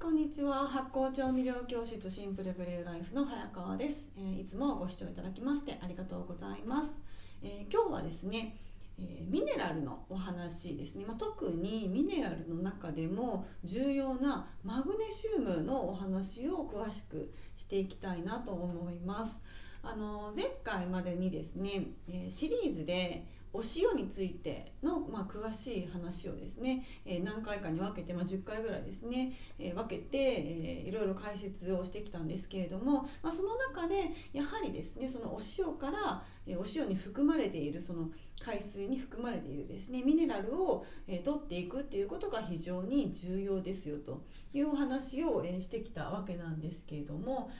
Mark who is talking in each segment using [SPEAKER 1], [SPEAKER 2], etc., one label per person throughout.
[SPEAKER 1] こんにちは。発酵調味料教室シンプルブリューライフの早川です。いつもご視聴いただきましてありがとうございます。今日はですね、ミネラルのお話ですね。特にミネラルの中でも重要なマグネシウムのお話を詳しくしていきたいなと思います。前回までにですね、シリーズでお塩についての、詳しい話をですね、何回かに分けて、10回ぐらいですね、分けて、いろいろ解説をしてきたんですけれども、その中でやはりですね、そのお塩から、お塩に含まれているその海水に含まれているですねミネラルを、取っていくっていうことが非常に重要ですよというお話を、してきたわけなんですけれども、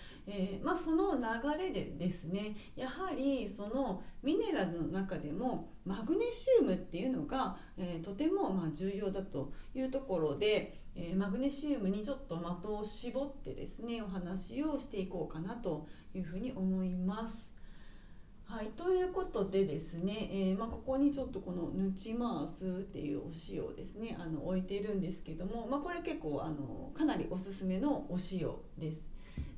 [SPEAKER 1] その流れでですね、やはりそのミネラルの中でもマグネシウムっていうのが、とても重要だというところで、マグネシウムにちょっと的を絞ってですねお話をしていこうかなというふうに思います。はい、ということでですね、ここにちょっとこのヌチマースっていうお塩をですね置いているんですけども、これ結構かなりおすすめのお塩です。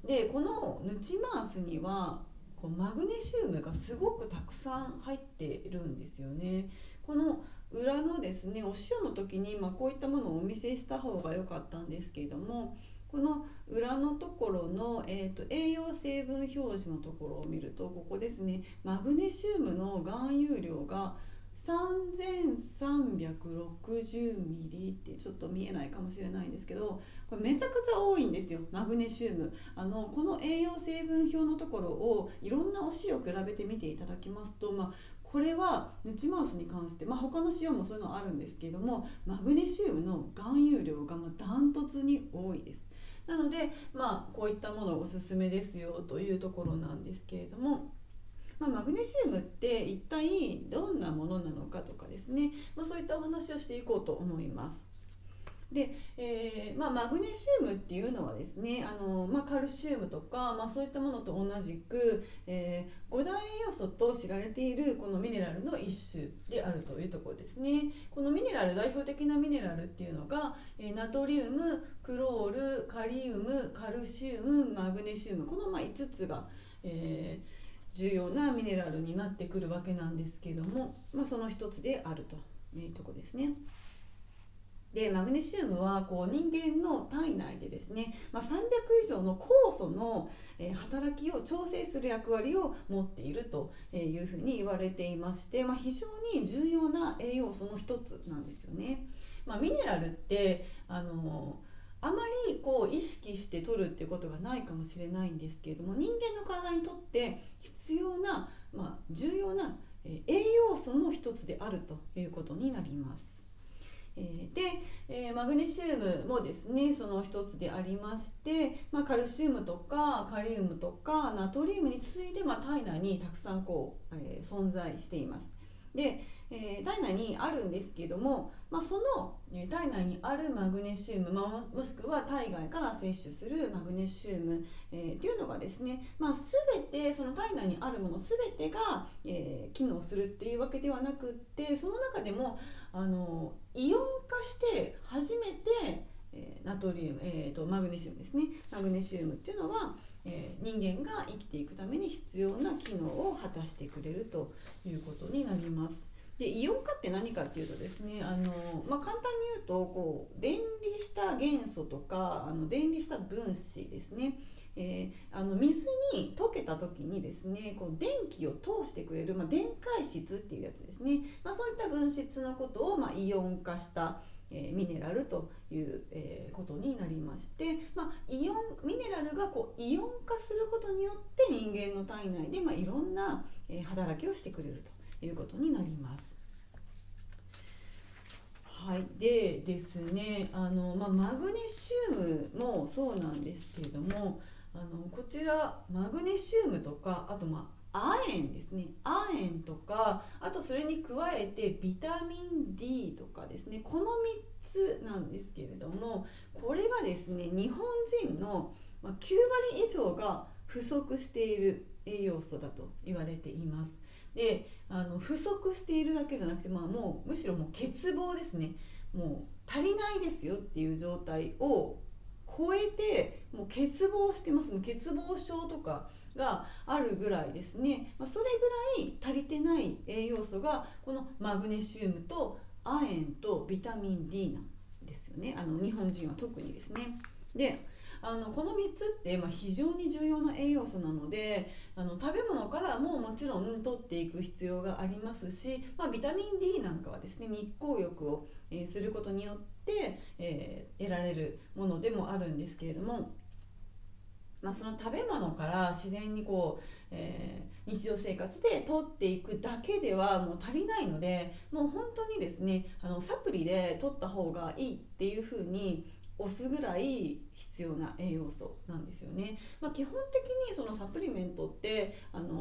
[SPEAKER 1] でこのヌチマースにはこうマグネシウムがすごくたくさん入っているんですよね。この裏のですねお塩の時に、こういったものをお見せした方が良かったんですけれども、この裏のところの、栄養成分表示のところを見ると、ここですね、マグネシウムの含有量が3360ミリってちょっと見えないかもしれないんですけど、これめちゃくちゃ多いんですよ、マグネシウム。この栄養成分表のところをいろんなお塩を比べてみていただきますと、これはヌチマウスに関して、他の塩もそういうのあるんですけれども、マグネシウムの含有量がダントツに多いです。なので、こういったものおすすめですよというところなんですけれども、マグネシウムって一体どんなものなのかとかですね、そういったお話をしていこうと思います。で、マグネシウムっていうのはですね、カルシウムとか、そういったものと同じく、5大栄養素と知られているこのミネラルの一種であるというところですね。このミネラル、代表的なミネラルっていうのが、ナトリウム、クロール、カリウム、カルシウム、マグネシウム、この5つが、重要なミネラルになってくるわけなんですけれども、その一つであるというところですね。でマグネシウムはこう人間の体内でですね、300以上の酵素の働きを調整する役割を持っているというふうに言われていまして、非常に重要な栄養素の一つなんですよね。ミネラルってあまりこう意識して取るっていうことがないかもしれないんですけれども、人間の体にとって必要な、重要な栄養素の一つであるということになります。で、マグネシウムもですねその一つでありまして、カルシウムとかカリウムとかナトリウムに次いで、体内にたくさん存在しています。で、体内にあるんですけども、その体内にあるマグネシウム、もしくは体外から摂取するマグネシウム、っていうのがですね、全てその体内にあるもの全てが、機能するっていうわけではなくって、その中でもイオン化して初めて、ナトリウム、マグネシウムですね、マグネシウムっていうのは、人間が生きていくために必要な機能を果たしてくれるということになります。でイオン化って何かっていうとですね、簡単に言うと電離した元素とか電離した分子ですね、水に溶けた時にですね電気を通してくれる、電解質っていうやつですね、そういった分子のことを、イオン化したミネラルという、ことになりまして、ミネラルがイオン化することによって人間の体内で、いろんな、働きをしてくれるということになります。はい、でですねマグネシウムもそうなんですけれども、こちらマグネシウムとか、あと亜鉛ですね、亜鉛とか、あとそれに加えてビタミン D とかですね、この3つなんですけれども、これがですね日本人の9割以上が不足している栄養素だと言われています。で不足しているだけじゃなくて、もうむしろ欠乏ですね、もう足りないですよっていう状態を超えてもう欠乏してます。欠乏症とかがあるぐらいですね、それぐらい足りてない栄養素がこのマグネシウムと亜鉛とビタミン D なんですよね。日本人は特にですね。でこの3つって、非常に重要な栄養素なので食べ物からももちろん取っていく必要がありますし、ビタミン D なんかはですね日光浴を、することによって、得られるものでもあるんですけれども、その食べ物から自然に日常生活で取っていくだけではもう足りないので、もう本当にですねサプリで取った方がいいっていうふうに押すぐらい必要な栄養素なんですよね。基本的にそのサプリメントって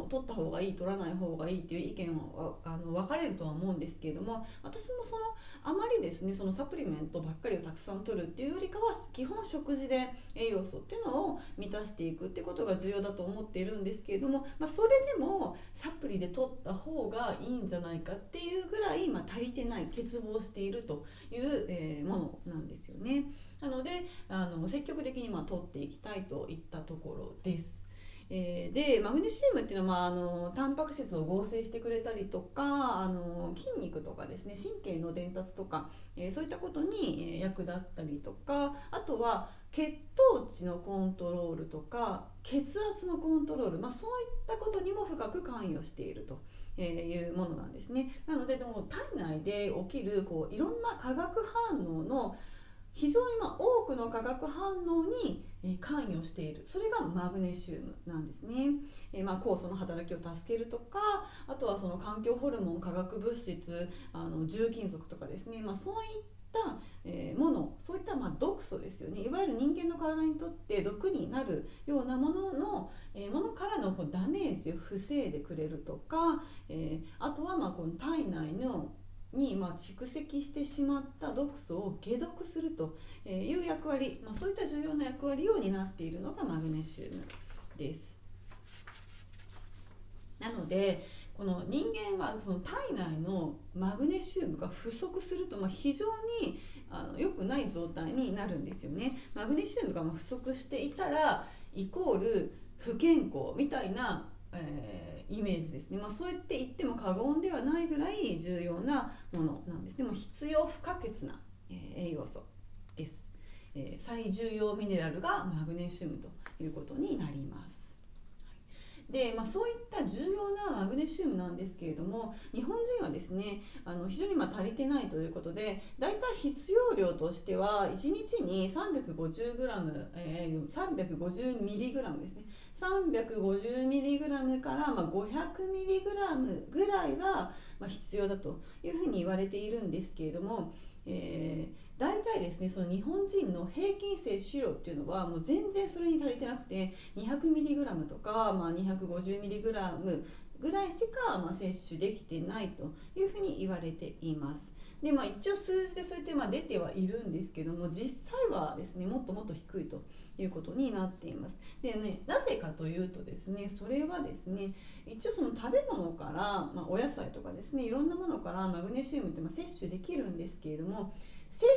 [SPEAKER 1] 取った方がいい取らない方がいいっていう意見は分かれるとは思うんですけれども、私もあまりですねそのサプリメントばっかりをたくさん取るっていうよりかは基本食事で栄養素っていうのを満たしていくってことが重要だと思っているんですけれども、それでもサプリで取った方がいいんじゃないかっていうぐらい、足りてない欠乏しているという、ものなんですよね。なので積極的に取っていきたいといったところです。でマグネシウムっていうのはタンパク質を合成してくれたりとか筋肉とかですね神経の伝達とか、そういったことに役立ったりとか、あとは血糖値のコントロールとか血圧のコントロール、そういったことにも深く関与しているというものなんですね。なので体内で起きるいろんな化学反応の非常に多くの化学反応に関与している、それがマグネシウムなんですね。酵素の働きを助けるとか、あとはその環境ホルモン、化学物質、重金属とかですね、そういったもの、そういった毒素ですよね。いわゆる人間の体にとって毒になるようなものからのダメージを防いでくれるとか、あとはこの体内に蓄積してしまった毒素を解毒するという役割、そういった重要な役割を担っているのがマグネシウムです。なのでこの人間はその体内のマグネシウムが不足すると非常に良くない状態になるんですよね。マグネシウムが不足していたらイコール不健康みたいなイメージですね。そうやって言っても過言ではないぐらい重要なものなんですね。必要不可欠な、栄養素です。最重要ミネラルがマグネシウムということになります。でそういった重要なマグネシウムなんですけれども、日本人はですね非常に足りてないということで、だいたい必要量としては1日に 350g、350mg ですね。350mg から 500mg ぐらいが必要だというふうに言われているんですけれども、大体ですねその日本人の平均摂取量っていうのはもう全然それに足りてなくて 200mg とか、250mg ぐらいしか摂取できてないというふうに言われています。で一応数字でそうやって出てはいるんですけども、実際はですねもっともっと低いということになっています。でね、なぜかというとですね、それはですね一応その食べ物から、お野菜とかですねいろんなものからマグネシウムって摂取できるんですけれども、摂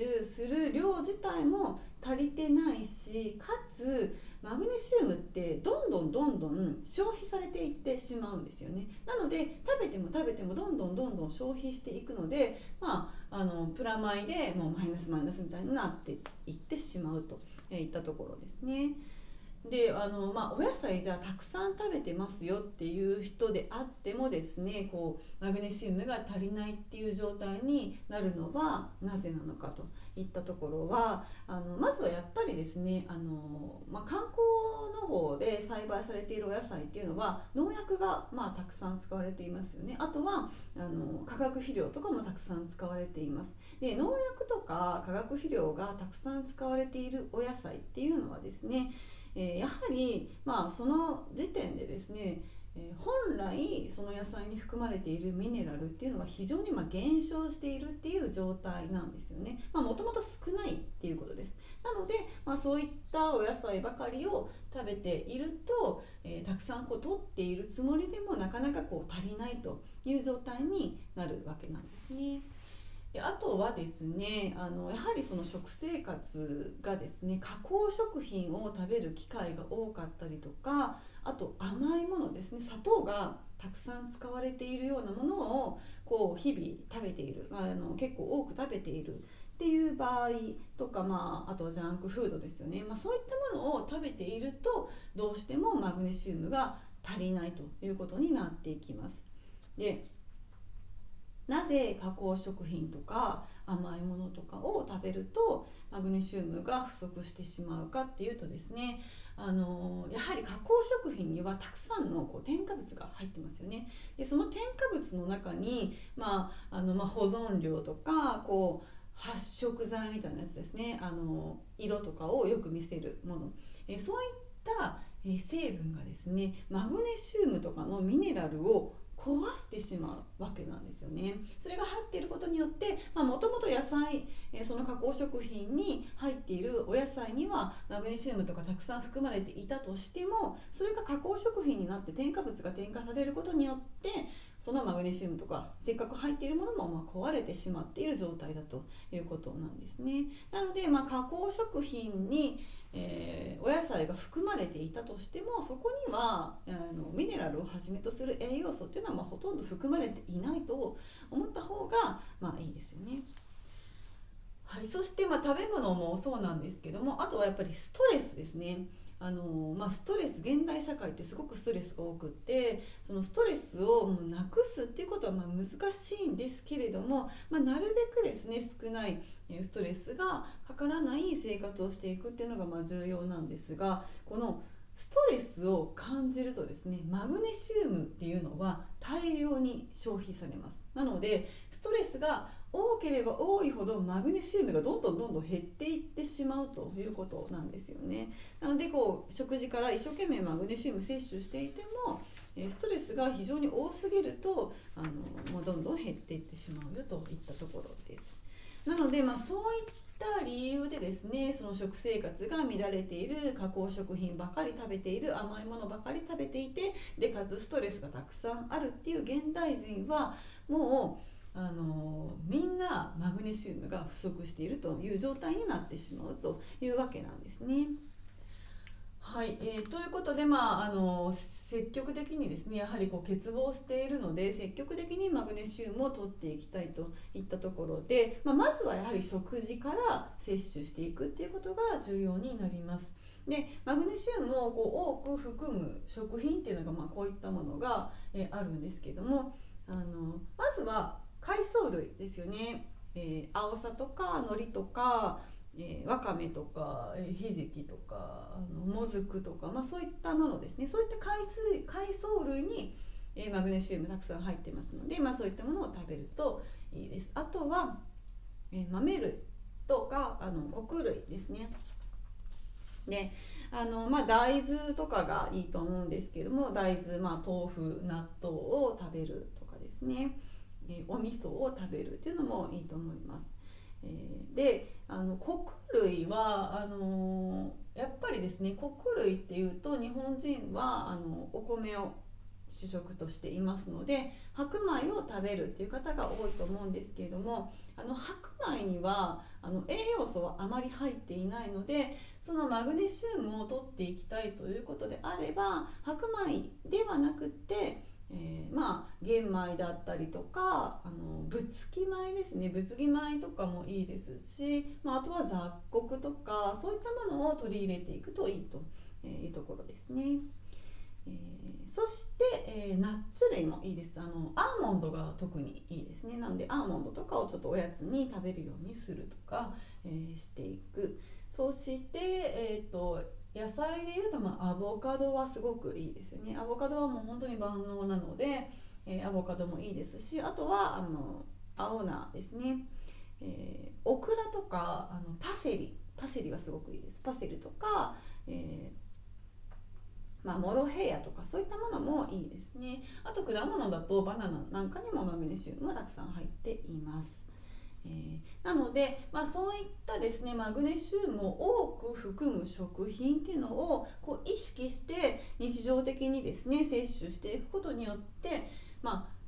[SPEAKER 1] 取する量自体も足りてないし、かつマグネシウムってどんどん消費されていってしまうんですよね。なので食べてもどんどん消費していくので、プラマイでもうマイナスみたいになっていってしまうといったところですね。でお野菜じゃあたくさん食べてますよっていう人であってもですねマグネシウムが足りないっていう状態になるのはなぜなのかといったところはまずはやっぱりですね観光の方で栽培されているお野菜っていうのは農薬がたくさん使われていますよね。あとは化学肥料とかもたくさん使われています。で農薬とか化学肥料がたくさん使われているお野菜っていうのはですねやはりその時点でですね本来その野菜に含まれているミネラルっていうのは非常に減少しているっていう状態なんですよね。もともと少ないっていうことです。なので、そういったお野菜ばかりを食べていると、たくさん取っているつもりでもなかなか足りないという状態になるわけなんですね。であとはですね、やはりその食生活がですね、加工食品を食べる機会が多かったりとか、あと甘いものですね、砂糖がたくさん使われているようなものをこう日々食べている、結構多く食べているっていう場合とか、あとジャンクフードですよね、そういったものを食べているとどうしてもマグネシウムが足りないということになっていきます。でなぜ加工食品とか甘いものとかを食べるとマグネシウムが不足してしまうかっていうとですね、やはり加工食品にはたくさんの添加物が入ってますよね。でその添加物の中に、保存料とか発色剤みたいなやつですね、色とかをよく見せるもの、そういった成分がですね、マグネシウムとかのミネラルを壊してしまうわけなんですよね。それが入っていることによって、もともと野菜、その加工食品に入っているお野菜にはマグネシウムとかたくさん含まれていたとしても、それが加工食品になって添加物が添加されることによって、そのマグネシウムとかせっかく入っているものも壊れてしまっている状態だということなんですね。なので、加工食品にお野菜が含まれていたとしても、そこにはミネラルをはじめとする栄養素っていうのはほとんど含まれていないと思った方がいいですよね。はい、そして食べ物もそうなんですけども、あとはやっぱりストレスですね。ストレス、現代社会ってすごくストレスが多くって、そのストレスをもうなくすっていうことは難しいんですけれども、なるべくですね、少ないストレスがかからない生活をしていくっていうのが重要なんですが、このストレスを感じるとですね、マグネシウムっていうのは大量に消費されます。なのでストレスが多ければ多いほどマグネシウムがどんどん減っていってしまうということなんですよね。なので食事から一生懸命マグネシウム摂取していてもストレスが非常に多すぎるとどんどん減っていってしまうよといったところです。なのでそういった理由でですね、その食生活が乱れている、加工食品ばかり食べている、甘いものばかり食べていて、でかつストレスがたくさんあるっていう現代人はもうみんなマグネシウムが不足しているという状態になってしまうというわけなんですね。はい、ということで、積極的にですね、やはり欠乏しているので積極的にマグネシウムを取っていきたいといったところで、まずはやはり食事から摂取していくっていうことが重要になります。でマグネシウムを多く含む食品っていうのがこういったものがあるんですけども、まずは海藻類ですよね。アオサとか海苔とかわかめとかひじきとかもずくとか、そういったものですね。そういった海藻類にマグネシウムたくさん入ってますので、そういったものを食べるといいです。あとは豆類とか穀類ですね。で大豆とかがいいと思うんですけども、大豆、豆腐、納豆を食べるとかですね、お味噌を食べるっていうのもいいと思います。で穀類はやっぱりですね、穀類っていうと日本人はお米を主食としていますので、白米を食べるっていう方が多いと思うんですけれども、白米には栄養素はあまり入っていないので、そのマグネシウムを取っていきたいということであれば、白米ではなくて玄米だったりとかぶつき米ですね、ぶつき米とかもいいですし、あとは雑穀とかそういったものを取り入れていくといいというところですね。そして、ナッツ類もいいです。アーモンドが特にいいですね。なのでアーモンドとかをちょっとおやつに食べるようにするとか、していく。そして、野菜でいうと、アボカドはすごくいいですよね。アボカドはもう本当に万能なので、アボカドもいいですし、あとは青菜ですね。オクラとかパセリはすごくいいです。パセリとか、モロヘイヤとかそういったものもいいですね。あと果物だとバナナなんかにもマグネシウムがたくさん入っています。なので、そういったですね、マグネシウムを多く含む食品っていうのを意識して日常的にですね摂取していくことによって、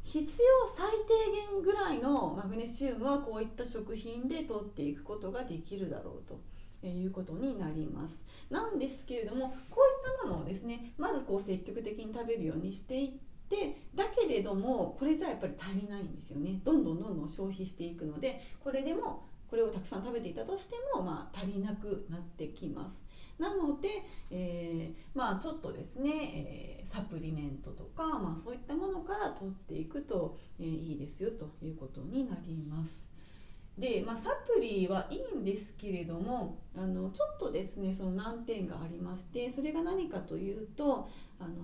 [SPEAKER 1] 必要最低限ぐらいのマグネシウムはこういった食品で摂っていくことができるだろうということになります。なんですけれども、こういったものをですね、まずこう積極的に食べるようにしていって、だけれどもこれじゃやっぱり足りないんですよね。どんどん消費していくので、これをたくさん食べていたとしても、足りなくなってきます。なので、ちょっとですね、サプリメントとか、そういったものから取っていくと、いいですよということになります。で、サプリはいいんですけれども、ちょっとですねその難点がありまして、それが何かというと、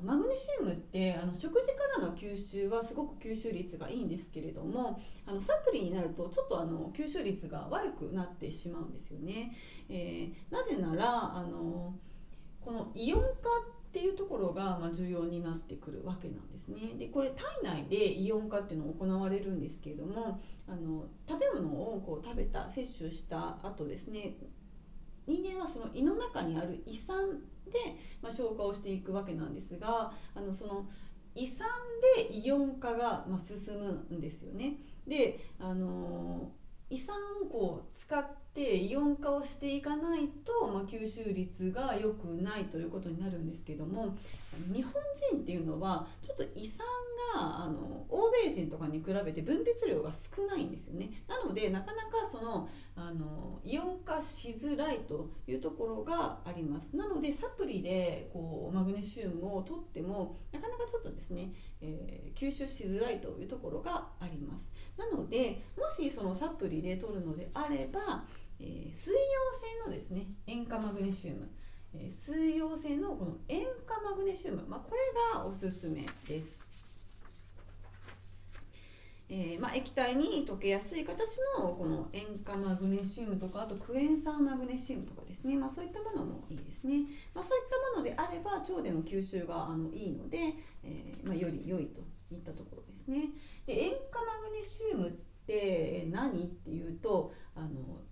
[SPEAKER 1] マグネシウムって食事からの吸収はすごく吸収率がいいんですけれども、サプリになるとちょっと吸収率が悪くなってしまうんですよね。なぜならこのイオン化っていうところが重要になってくるわけなんですね。でこれ体内でイオン化っていうのが行われるんですけれども、食べ物をこう摂取した後ですね、人間はその胃の中にある胃酸で、消化をしていくわけなんですが、その胃酸でイオン化が進むんですよね。で胃酸をこう使ってイオン化をしていかないと、吸収率が良くないということになるんですけども、日本人っていうのはちょっと胃酸が欧米人とかに比べて分泌量が少ないんですよね。なのでなかなかそのイオン化しづらいというところがあります。なのでサプリでこうマグネシウムを取ってもなかなかちょっとですね、吸収しづらいというところがあります。なのでもしそのサプリで取るのであれば、水溶性のですね塩化マグネシウム、水溶性のこの塩化マグネシウム、これがおすすめです。液体に溶けやすい形のこの塩化マグネシウムとか、あとクエン酸マグネシウムとかですね、そういったものもいいですね。そういったものであれば腸での吸収がいいので、より良いといったところですね。で塩化マグネシウムって何っていうと、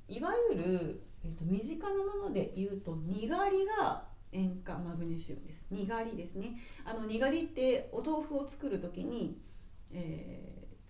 [SPEAKER 1] いわゆる、身近なもので言うとにがりが塩化マグネシウムです。にがりですね。にがりってお豆腐を作る時に、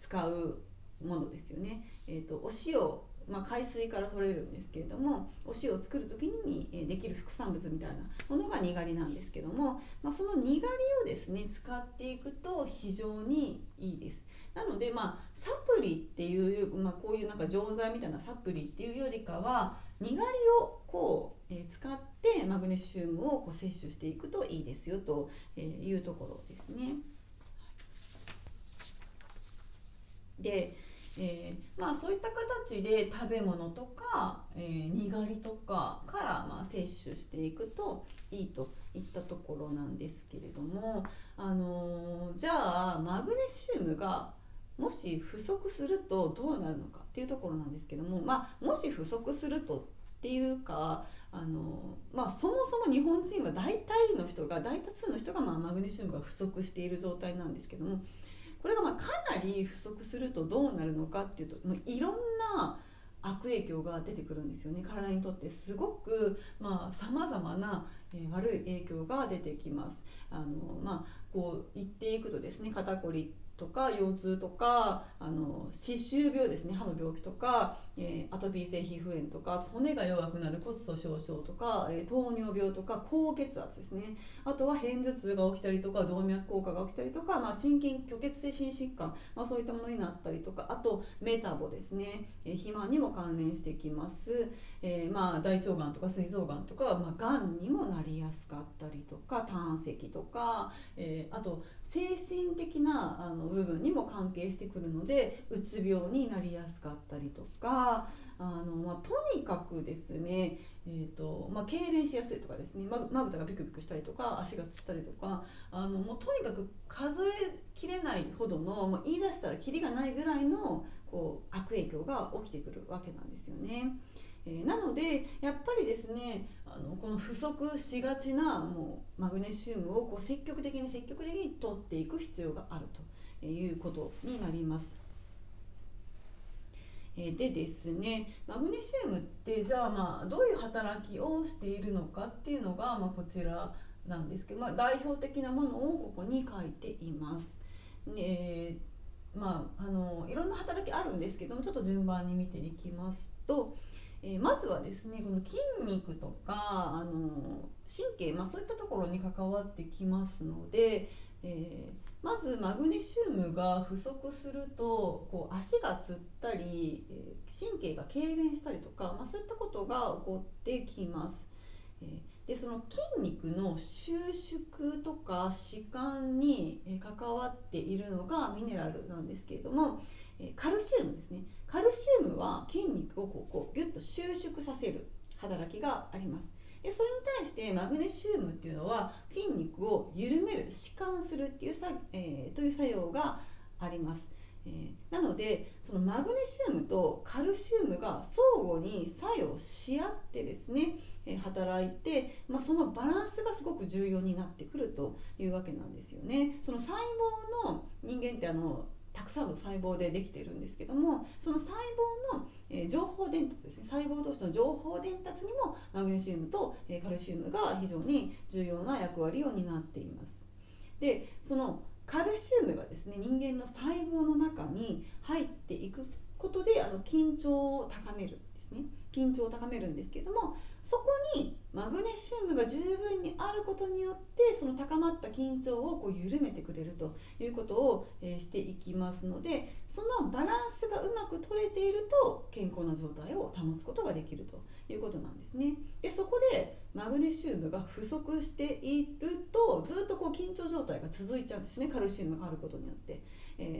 [SPEAKER 1] 使うものですよね。お塩、海水から取れるんですけれども、お塩を作る時にできる副産物みたいなものがにがりなんですけども、そのにがりをですね使っていくと非常にいいです。なのでサプリっていう、こういうなんか錠剤みたいなサプリっていうよりかは、にがりをこう、使ってマグネシウムをこう摂取していくといいですよというところですね。で、そういった形で食べ物とか、にがりとかから摂取していくといいといったところなんですけれども、じゃあマグネシウムがもし不足するとどうなるのかっていうところなんですけども、もし不足するとっていうか、そもそも日本人は大多数の人がマグネシウムが不足している状態なんですけども、これがかなり不足するとどうなるのかっていうと、いろんな悪影響が出てくるんですよね。体にとってすごくさまざまな悪い影響が出てきます。こう言っていくとですね、肩こりとか腰痛とか歯周病ですね、歯の病気とか、アトピー性皮膚炎とか、骨が弱くなる骨粗しょう症とか、糖尿病とか高血圧ですね、あとは片頭痛が起きたりとか、動脈硬化が起きたりとか、心筋虚血性心疾患、そういったものになったりとか、あとメタボですね、肥満にも関連してきます。大腸がんとか膵臓がんとか、がんにもなりやすかったりとか、胆石とか、あと精神的な部分にも関係してくるので、うつ病になりやすかったりとか、とにかくですね、痙攣しやすいとかですね、まぶたがビクビクしたりとか、足がつったりとか、もうとにかく数えきれないほどの、言い出したらキリがないぐらいのこう悪影響が起きてくるわけなんですよね。なのでやっぱりですね、この不足しがちなマグネシウムをこう積極的に取っていく必要があるということになります。でですね、マグネシウムってじゃあどういう働きをしているのかっていうのがこちらなんですけど、代表的なものをここに書いています。いろんな働きあるんですけども、ちょっと順番に見ていきますと、まずはですね、この筋肉とか神経、そういったところに関わってきますので、まずマグネシウムが不足するとこう足がつったり、神経が痙攣したりとか、そういったことが起こってきます。でその筋肉の収縮とか弛緩に関わっているのがミネラルなんですけれども、カルシウムですね。カルシウムは筋肉をこうギュッと収縮させる働きがあります。でそれに対してマグネシウムっていうのは筋肉を緩める、弛緩するっていうという作用があります。なのでそのマグネシウムとカルシウムが相互に作用し合ってですね、働いて、そのバランスがすごく重要になってくるというわけなんですよね。その細胞の人間ってたくさんの細胞でできているんですけども、その細胞の情報伝達ですね、細胞同士の情報伝達にもマグネシウムとカルシウムが非常に重要な役割を担っています。でそのカルシウムがですね、人間の細胞の中に入っていくことで緊張を高めるんですね。緊張を高めるんですけども、そこにマグネシウムが十分にあることによって、その高まった緊張をこう緩めてくれるということをしていきますので、そのバランスがうまく取れていると健康な状態を保つことができるということなんですね。でそこでマグネシウムが不足していると、ずっとこう緊張状態が続いちゃうんですね、カルシウムがあることによって。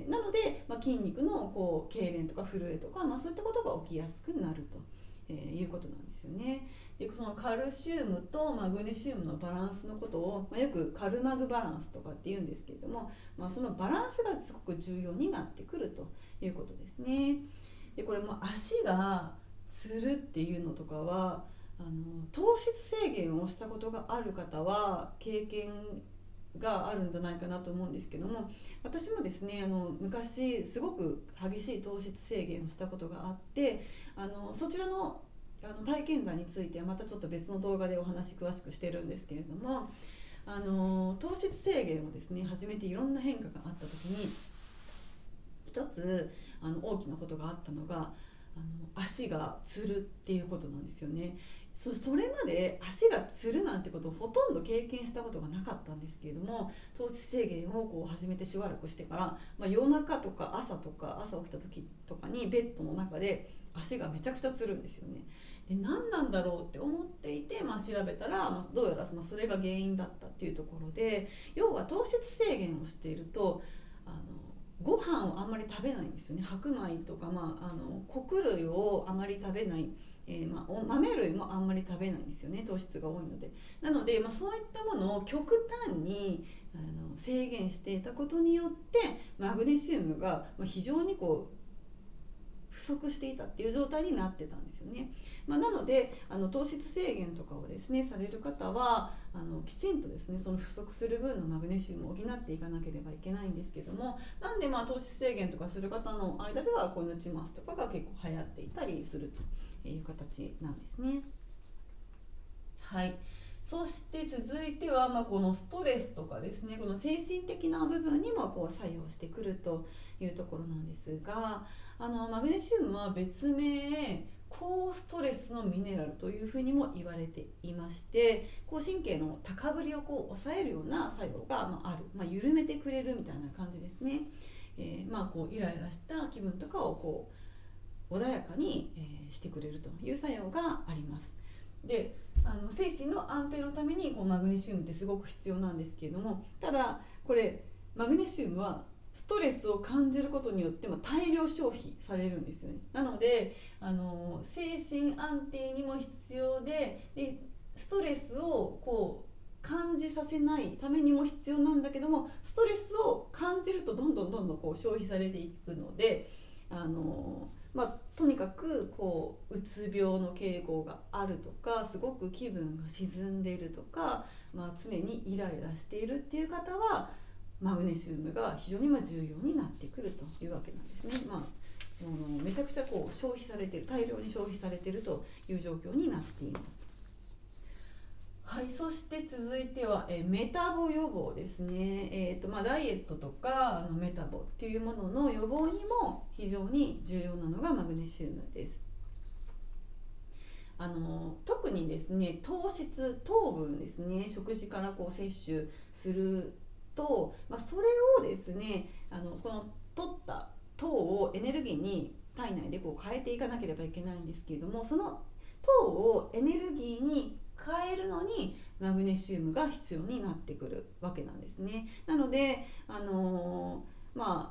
[SPEAKER 1] なので、筋肉のこう痙攣とか震えとか、そういったことが起きやすくなるということなんですよね。でそのカルシウムとマグネシウムのバランスのことを、よくカルマグバランスとかって言うんですけれども、そのバランスがすごく重要になってくるということですね。でこれも足がつるっていうのとかは、糖質制限をしたことがある方は経験があるんじゃないかなと思うんですけども、私もですね昔すごく激しい糖質制限をしたことがあって、そちらの体験談についてはまたちょっと別の動画でお話詳しくしてるんですけれども、糖質制限をですね始めていろんな変化があった時に、一つ大きなことがあったのが足がつるっていうことなんですよね。それまで足がつるなんてことをほとんど経験したことがなかったんですけれども、糖質制限をこう始めてしばらくしてから、夜中とか朝起きた時とかにベッドの中で足がめちゃくちゃつるんですよね。で何なんだろうって思っていて、調べたら、どうやらそれが原因だったっていうところで、要は糖質制限をしているとご飯をあんまり食べないんですよね。白米とか、穀類をあまり食べない、豆類もあんまり食べないんですよね、糖質が多いので。なので、そういったものを極端に制限していたことによってマグネシウムが非常にこう不足していたっていう状態になってたんですよね。なので糖質制限とかをですねされる方はきちんとですねその不足する分のマグネシウムを補っていかなければいけないんですけども、なんで糖質制限とかする方の間ではこうヌチマスとかが結構流行っていたりするという形なんですね。はい。そして続いては、このストレスとかですね、この精神的な部分にもこう作用してくるというところなんですが、マグネシウムは別名高ストレスのミネラルというふうにも言われていまして、神経の高ぶりをこう抑えるような作用がある、緩めてくれるみたいな感じですね。こうイライラした気分とかをこう穏やかに、してくれるという作用があります。で精神の安定のためにこうマグネシウムってすごく必要なんですけれども、ただこれマグネシウムはストレスを感じることによっても大量消費されるんですよね。なので精神安定にも必要で、ストレスをこう感じさせないためにも必要なんだけども、ストレスを感じるとどんどんこう消費されていくので、とにかくこううつ病の傾向があるとか、すごく気分が沈んでいるとか、常にイライラしているっていう方はマグネシウムが非常に重要になってくるというわけなんですね。めちゃくちゃこう消費されている、大量に消費されているという状況になっています。はい。い、そして続いては、メタボ予防ですね。ダイエットとかメタボっていうものの予防にも非常に重要なのがマグネシウムです。特にですね、糖分ですね、食事からこう摂取すると、それをですね、この取った糖をエネルギーに体内でこう変えていかなければいけないんですけれども、その糖をエネルギーに変えるのにマグネシウムが必要になってくるわけなんですね。なので、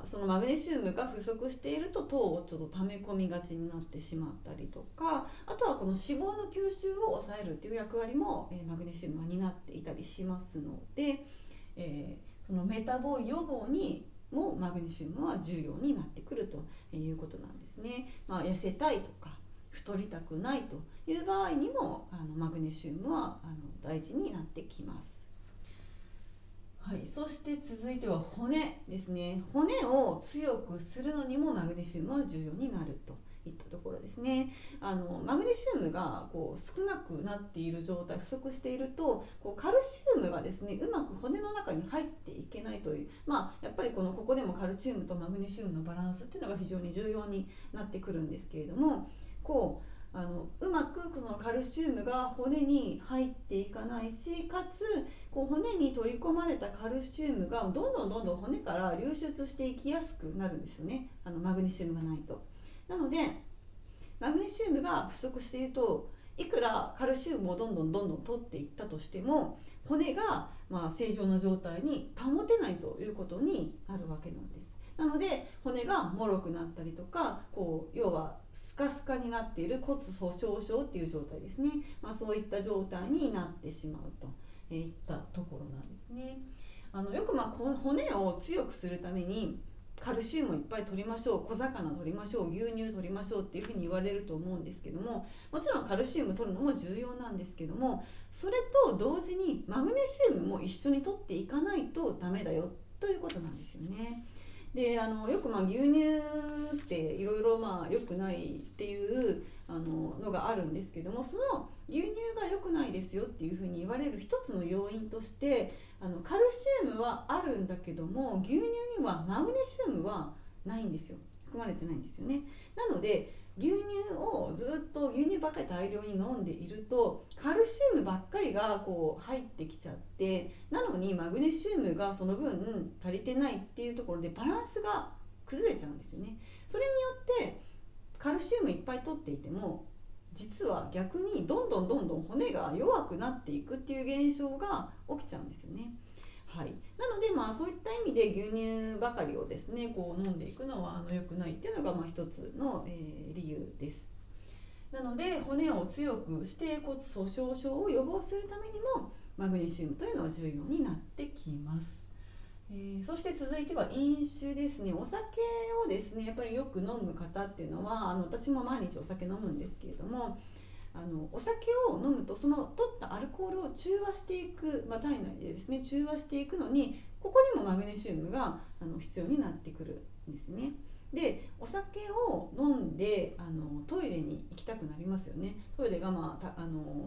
[SPEAKER 1] そのマグネシウムが不足していると糖をちょっと溜め込みがちになってしまったりとか、あとはこの脂肪の吸収を抑えるっていう役割も、マグネシウムは担っていたりしますので、そのメタボ予防にもマグネシウムは重要になってくるということなんですね。痩せたいとか太りたくないという場合にもマグネシウムは大事になってきます。はい、そして続いては骨ですね。骨を強くするのにもマグネシウムは重要になるといったところですね。マグネシウムがこう少なくなっている状態、不足しているとこうカルシウムがですねうまく骨の中に入っていけないという、やっぱりここでもカルシウムとマグネシウムのバランスっていうのが非常に重要になってくるんですけれども、うまくそのカルシウムが骨に入っていかないし、かつ骨に取り込まれたカルシウムがどんどん骨から流出していきやすくなるんですよね、マグネシウムがないと。なのでマグネシウムが不足していると、いくらカルシウムをどんどん取っていったとしても骨が正常な状態に保てないということになるわけなんです。なので骨が脆くなったりとか、要はスカスカになっている骨粗しょう症っていう状態ですね、そういった状態になってしまうといったところなんですね。よく骨を強くするためにカルシウムをいっぱい取りましょう、小魚取りましょう、牛乳取りましょうっていうふうに言われると思うんですけども、もちろんカルシウム取るのも重要なんですけども、それと同時にマグネシウムも一緒に取っていかないとダメだよということなんですよね。でよく牛乳っていろいろ良くないっていうのがあるんですけども、その牛乳が良くないですよっていうふうに言われる一つの要因としてカルシウムはあるんだけども牛乳にはマグネシウムはないんですよ、含まれてないんですよね。なので牛乳をずっと牛乳ばっかり大量に飲んでいるとカルシウムばっかりが入ってきちゃって、なのにマグネシウムがその分足りてないっていうところでバランスが崩れちゃうんですよね。それによってカルシウムいっぱい取っていても実は逆にどんどん骨が弱くなっていくっていう現象が起きちゃうんですよね。はい、なのでそういった意味で牛乳ばかりをですね飲んでいくのは良くないっていうのが一つの、理由です。なので骨を強くして骨粗しょう症を予防するためにもマグネシウムというのは重要になってきます。そして続いては飲酒ですね。お酒をですねやっぱりよく飲む方っていうのは私も毎日お酒飲むんですけれども、お酒を飲むとその取ったアルコールを中和していく、体内でですね中和していくのにここにもマグネシウムが必要になってくるんですね。でお酒を飲んでトイレに行きたくなりますよね。トイレが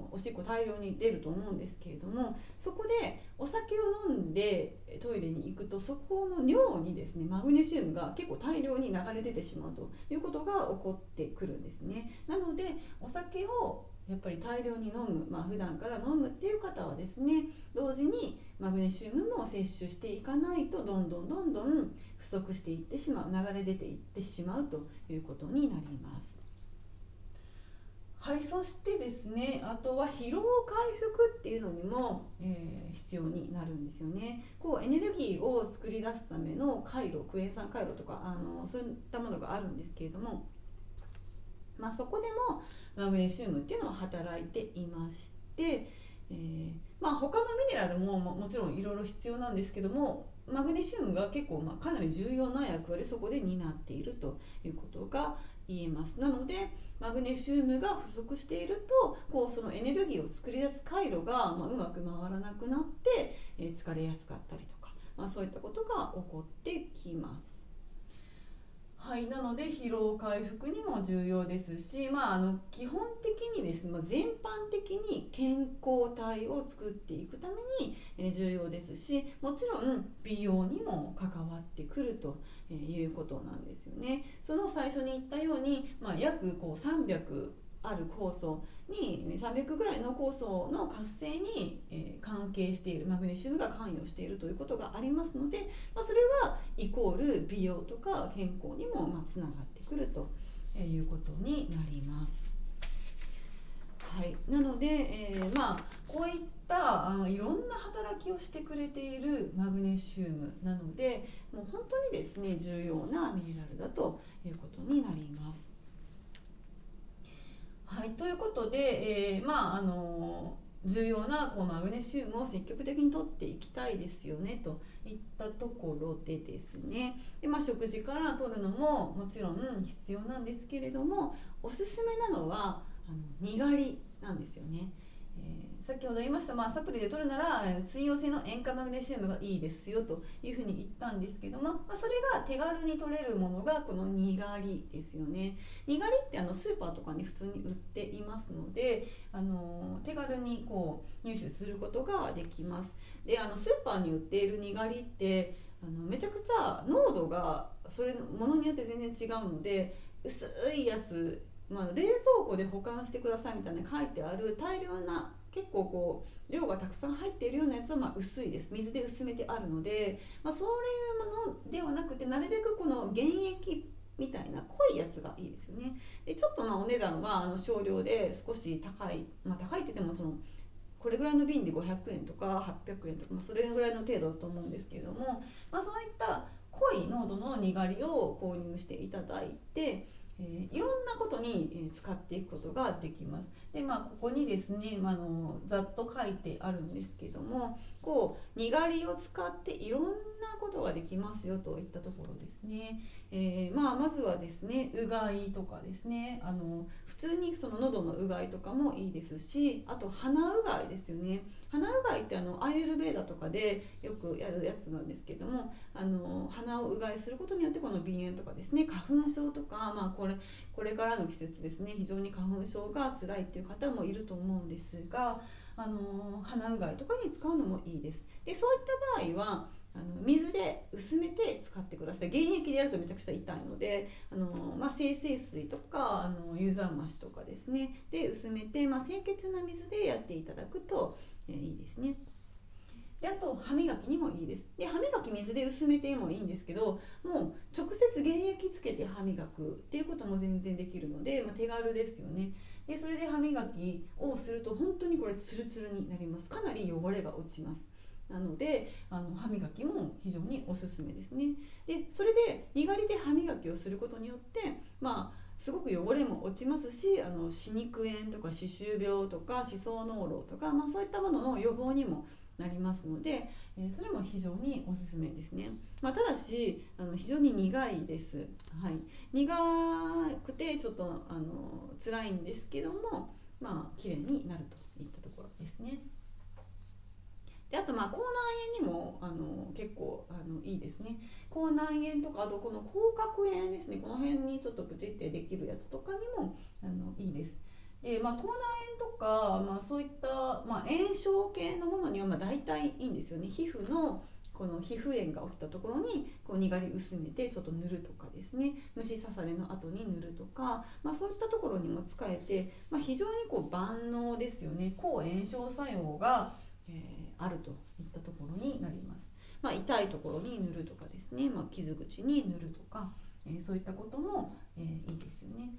[SPEAKER 1] おしっこ大量に出ると思うんですけれども、そこでお酒を飲んでトイレに行くとそこの尿にですねマグネシウムが結構大量に流れ出てしまうということが起こってくるんですね。なのでお酒をやっぱり大量に飲む、普段から飲むっていう方はですね同時にマグネシウムも摂取していかないとどんどん不足していってしまう、流れ出ていってしまうということになります。はい、そしてですねあとは疲労回復っていうのにも、必要になるんですよね。エネルギーを作り出すための回路、クエン酸回路とかそういったものがあるんですけれども、そこでもマグネシウムっていうのは働いていまして、他のミネラルももちろんいろいろ必要なんですけども、マグネシウムが結構かなり重要な役割そこで担っているということが言えます。なのでマグネシウムが不足しているとそのエネルギーを作り出す回路がうまく回らなくなって、疲れやすかったりとか、そういったことが起こってきます。はい、なので疲労回復にも重要ですし、基本的にですね、全般的に健康体を作っていくために重要ですし、もちろん美容にも関わってくるということなんですよね。その最初に言ったように、約300ある酵素に300ぐらいの酵素の活性に関係しているマグネシウムが関与しているということがありますので、それはイコール美容とか健康にもつながってくるということになります。はい、なので、こういったいろんな働きをしてくれているマグネシウムなので、もう本当にですね重要なミネラルだということになります。はい、ということで、重要なマグネシウムを積極的に摂っていきたいですよねといったところでですね、で、食事から摂るのももちろん必要なんですけれども、おすすめなのはにがりなんですよね。先ほど言いました、サプリで摂るなら水溶性の塩化マグネシウムがいいですよというふうに言ったんですけども、それが手軽に摂れるものがこのにがりですよね。にがりってスーパーとかに普通に売っていますので、手軽に入手することができます。で、スーパーに売っているにがりってめちゃくちゃ濃度がそれのものによって全然違うので、薄いやつ、冷蔵庫で保管してくださいみたいな書いてある大量な結構量がたくさん入っているようなやつは薄いです。水で薄めてあるので、そういうものではなくて、なるべくこの原液みたいな濃いやつがいいですよね。で、ちょっとお値段は少量で少し高い、高いって言ってもこれぐらいの瓶で500円とか800円とか、それぐらいの程度だと思うんですけれども、そういった濃い濃度のにがりを購入していただいて、いろんなことに使っていくことができます。で、ここにですね、ざっと書いてあるんですけども、にがりを使っていろんなことができますよといったところですね。まずはですね、うがいとかですね、普通に喉のうがいとかもいいですし、あと鼻うがいですよね。鼻うがいってアーユルヴェーダとかでよくやるやつなんですけども、鼻をうがいすることによってこの鼻炎とかですね、花粉症とか、これからの季節ですね、非常に花粉症が辛いっていう方もいると思うんですが、鼻うがいとかに使うのもいいです。で、そういった場合は水で薄めて使ってください。原液でやるとめちゃくちゃ痛いので、精製水とか湯冷ましとかですねで薄めて、清潔な水でやっていただくといいですね。で、あと歯磨きにもいいです。で、歯磨き水で薄めてもいいんですけど、もう直接原液つけて歯磨くっていうことも全然できるので、手軽ですよね。で、それで歯磨きをすると本当にこれツルツルになります。かなり汚れが落ちます。なので歯磨きも非常におすすめですね。で、それでにがりで歯磨きをすることによってすごく汚れも落ちますし、歯肉炎とか歯周病とか歯槽膿漏とか、そういったものの予防にもなりますので、それも非常におすすめですね。ただし非常に苦いです。はい、苦くてちょっと辛いんですけども、綺麗になるといったところですね。で、あと口内炎にも結構いいですね。口内炎とか、あとこの口角炎ですね、この辺にちょっとプチってできるやつとかにもいいです。で、口内炎とか、そういった、炎症系のものには大体いいんですよね。皮膚のこの皮膚炎が起きたところににがり薄めてちょっと塗るとかですね、虫刺されの後に塗るとか、そういったところにも使えて、非常に万能ですよね。抗炎症作用があるといったところになります。痛いところに塗るとかですね、傷口に塗るとか、そういったことも、いいですよね。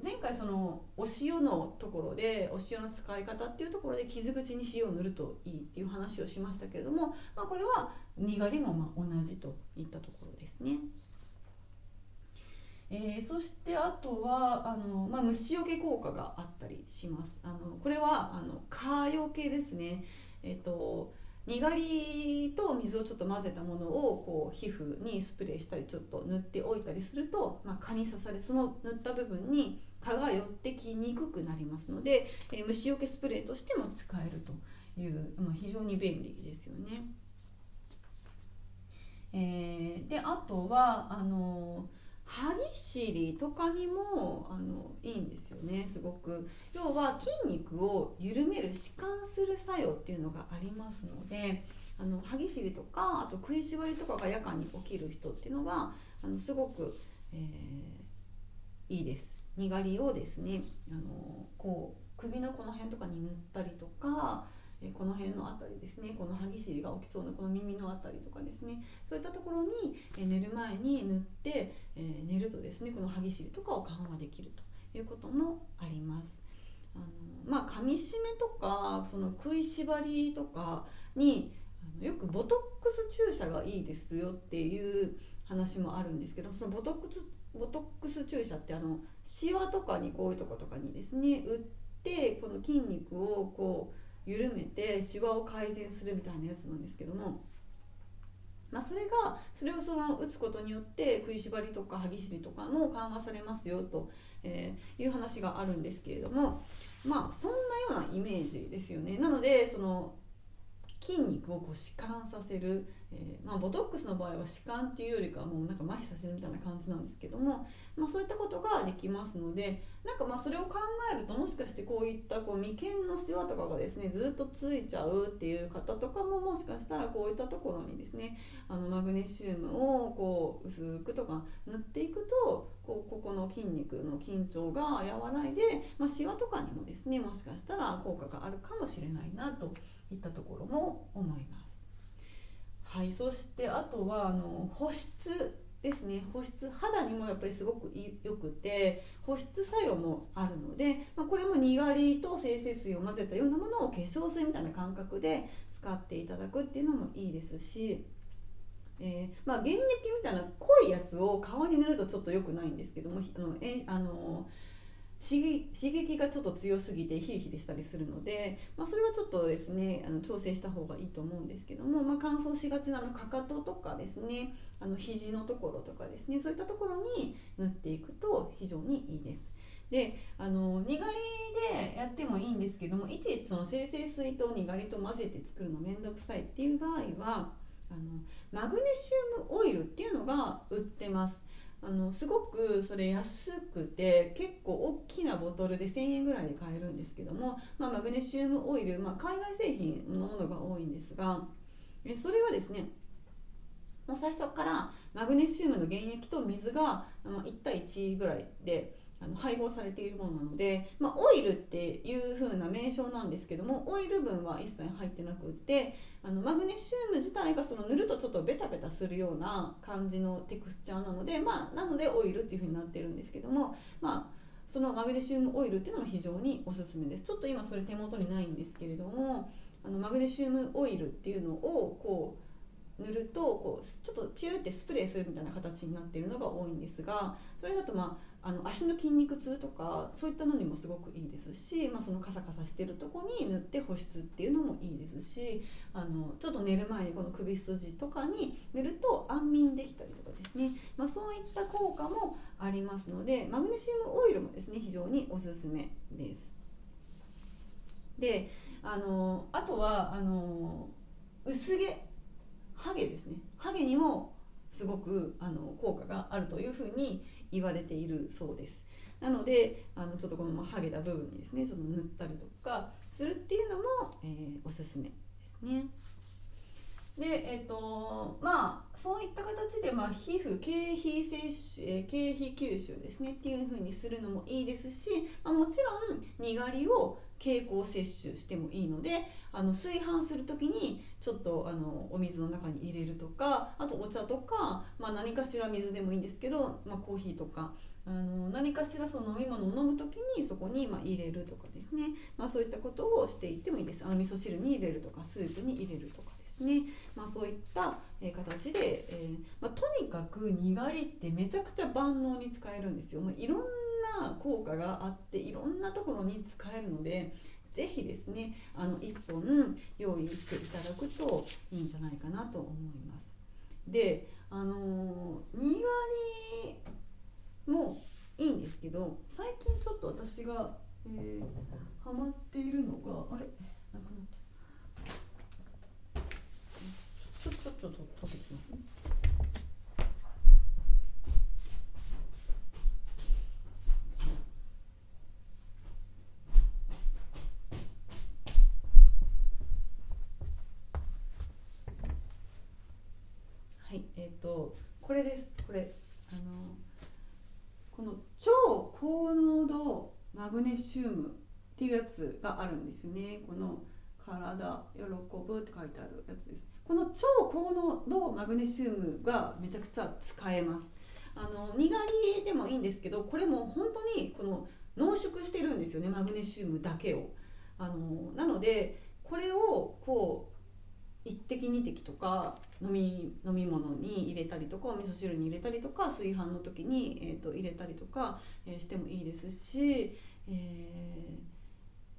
[SPEAKER 1] 前回お塩のところでお塩の使い方っていうところで傷口に塩を塗るといいっていう話をしましたけれども、これはにがりも同じといったところですね。そしてあとは虫除け効果があったりします。これは蚊よけですね。にがりと水をちょっと混ぜたものを皮膚にスプレーしたりちょっと塗っておいたりすると、蚊に刺され、その塗った部分に蚊が寄ってきにくくなりますので、虫除けスプレーとしても使えるという、非常に便利ですよね。であとは歯ぎしりとかにもいいんですよね、すごく。要は筋肉を緩める弛緩する作用っていうのがありますので、歯ぎしりとかあと食いしばりとかが夜間に起きる人っていうのはすごく、いいです。にがりをですねこう首のこの辺とかに塗ったりとか、この辺のあたりですね、この歯ぎしりが起きそうなこの耳のあたりとかですね、そういったところに寝る前に塗って、寝るとですねこの歯ぎしりとかを緩和できるということもあります。噛みしめとかその食いしばりとかによくボトックス注射がいいですよっていう話もあるんですけど、そのボトックス注射ってシワとかにこういうとことかにですね打って、この筋肉をこう緩めてシワを改善するみたいなやつなんですけども、それを打つことによって食いしばりとか歯ぎしりとかも緩和されますよと、いう話があるんですけれども、そんなようなイメージですよね。なのでその筋肉をこう弛緩させる、ボトックスの場合は弛緩っていうよりかはもうなんか麻痺させるみたいな感じなんですけども、そういったことができますので、それを考えると、もしかしてこういったこう眉間のシワとかがですねずっとついちゃうっていう方とかも、もしかしたらこういったところにですねマグネシウムをこう薄くとか塗っていくと、ここの筋肉の緊張が和らいで、シワとかにもですねもしかしたら効果があるかもしれないなといったところも思います。はい、そしてあとは保湿ですね。保湿、肌にもやっぱりすごく良くて保湿作用もあるので、これもにがりと精製水を混ぜたようなものを化粧水みたいな感覚で使っていただくっていうのもいいですし、原液みたいな濃いやつを顔に塗るとちょっと良くないんですけども、刺激がちょっと強すぎてヒリヒリしたりするので、それはちょっとですね調整した方がいいと思うんですけども、乾燥しがちなかかととかですね肘のところとかですね、そういったところに塗っていくと非常にいいです。でにがりでやってもいいんですけども、いちいちその精製水とにがりと混ぜて作るのめんどくさいっていう場合はマグネシウムオイルっていうのが売ってます。すごくそれ安くて結構大きなボトルで1000円ぐらいで買えるんですけども、マグネシウムオイル、海外製品のものが多いんですが、それはですねもう最初からマグネシウムの原液と水が1対1ぐらいで配合されているものなので、オイルっていう風な名称なんですけども、オイル分は一切入ってなくって、マグネシウム自体がその塗るとちょっとベタベタするような感じのテクスチャーなので、なのでオイルっていう風になってるんですけども、そのマグネシウムオイルっていうのも非常におすすめです。ちょっと今それ手元にないんですけれども、マグネシウムオイルっていうのをこう塗るとこうちょっとピューってスプレーするみたいな形になっているのが多いんですが、それだと足の筋肉痛とかそういったのにもすごくいいですし、そのカサカサしてるとこに塗って保湿っていうのもいいですし、ちょっと寝る前にこの首筋とかに塗ると安眠できたりとかですね、そういった効果もありますので、マグネシウムオイルもですね非常におすすめです。であとは薄毛、ハゲですね、ハゲにもすごく効果があるというふうに言われているそうです。なのでちょっとこのハゲた部分にですねちょっと塗ったりとかするっていうのも、おすすめですね。でそういった形で、皮膚経皮摂取、経皮吸収ですねっていう風にするのもいいですし、もちろんにがりを経口摂取してもいいので、炊飯する時にちょっとお水の中に入れるとか、あとお茶とか、何かしら水でもいいんですけど、コーヒーとか何かしらその飲み物を飲む時にそこに入れるとかですね、そういったことをしていってもいいです。味噌汁に入れるとかスープに入れるとかですね、そういった形で、とにかくにがりってめちゃくちゃ万能に使えるんですよ。いろんな効果があっていろんなところに使えるので、ぜひですね1本用意していただくといいんじゃないかなと思います。でにがりもいいんですけど、最近ちょっと私が、ハマっているのがなくなっちゃう。ちょっと取ってきますね。これです。この超高濃度マグネシウムっていうやつがあるんですよね。この体喜ぶって書いてあるやつです。この超高濃度マグネシウムがめちゃくちゃ使えます。にがりでもいいんですけど、これも本当にこの濃縮してるんですよね、マグネシウムだけを。なのでこれをこう1滴2滴とか飲み物に入れたりとか、お味噌汁に入れたりとか、炊飯の時に、入れたりとか、してもいいですし、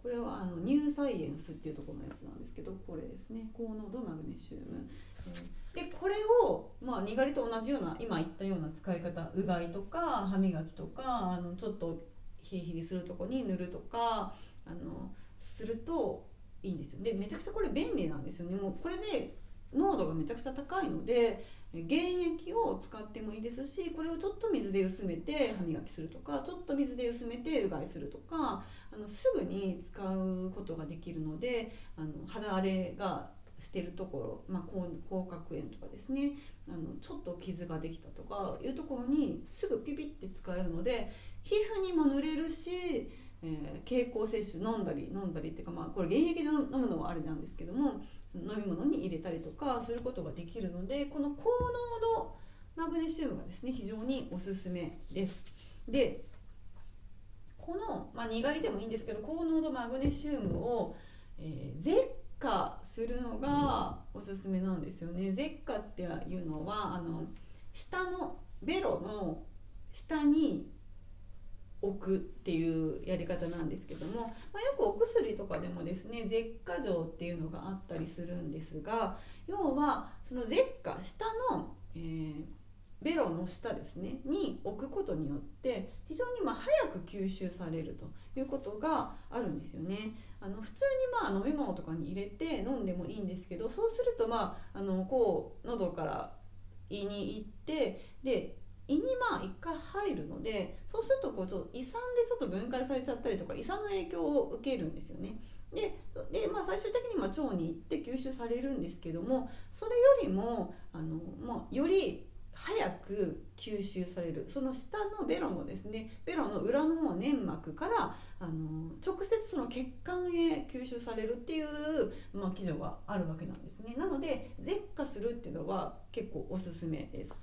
[SPEAKER 1] これはニューサイエンスっていうところのやつなんですけど、これですね、高濃度マグネシウム、でこれを、にがりと同じような今言ったような使い方、うがいとか歯磨きとか、ちょっとヒリヒリするとこに塗るとかするといいんですよ。でめちゃくちゃこれ便利なんですよね。もうこれで濃度がめちゃくちゃ高いので、原液を使ってもいいですし、これをちょっと水で薄めて歯磨きするとか、ちょっと水で薄めてうがいするとか、すぐに使うことができるので、肌荒れがしてるところ、口角炎とかですね、ちょっと傷ができたとかいうところにすぐピピって使えるので、皮膚にも塗れるし、経口摂取飲んだりっていうか、これ原液で飲むのはあれなんですけども、飲み物に入れたりとかすることができるので、この高濃度マグネシウムがですね非常におすすめです。でこの、にがりでもいいんですけど、高濃度マグネシウムを、舌下するのがおすすめなんですよね。舌下っていうのは下のベロの下に置くっていうやり方なんですけども、よくお薬とかでもですね舌下錠っていうのがあったりするんですが、要はその舌下下の、ベロの下ですねに置くことによって非常に早く吸収されるということがあるんですよね。普通に飲み物とかに入れて飲んでもいいんですけど、そうするとこう喉から胃に行って、で胃に一回入るので、そうすると胃酸でちょっと分解されちゃったりとか、胃酸の影響を受けるんですよね。で最終的に腸に行って吸収されるんですけども、それよりもより早く吸収される、その下のベロのですね、ベロの裏の粘膜から直接その血管へ吸収されるっていう、基準があるわけなんですね。なので舌下するっていうのは結構おすすめです。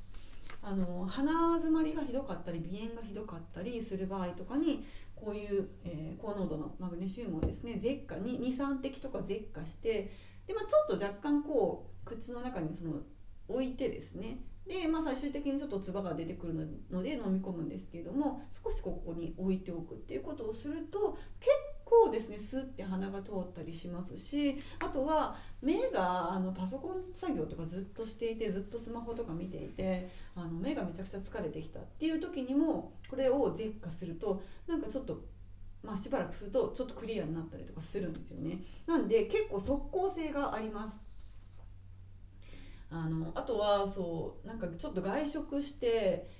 [SPEAKER 1] 鼻詰まりがひどかったり鼻炎がひどかったりする場合とかに、こういう、高濃度のマグネシウムをですね舌下に 2,3 滴とか舌下して、で、ちょっと若干口の中に置いてですね、で、最終的にちょっと唾が出てくるので飲み込むんですけれども、少しここに置いておくっていうことをすると結構ですねスッて鼻が通ったりしますし、あとは目がパソコン作業とかずっとしていて、ずっとスマホとか見ていて目がめちゃくちゃ疲れてきたっていう時にもこれを舌下するとちょっとしばらくするとちょっとクリアになったりとかするんですよね。なんで結構即効性があります。あとはちょっと外食して、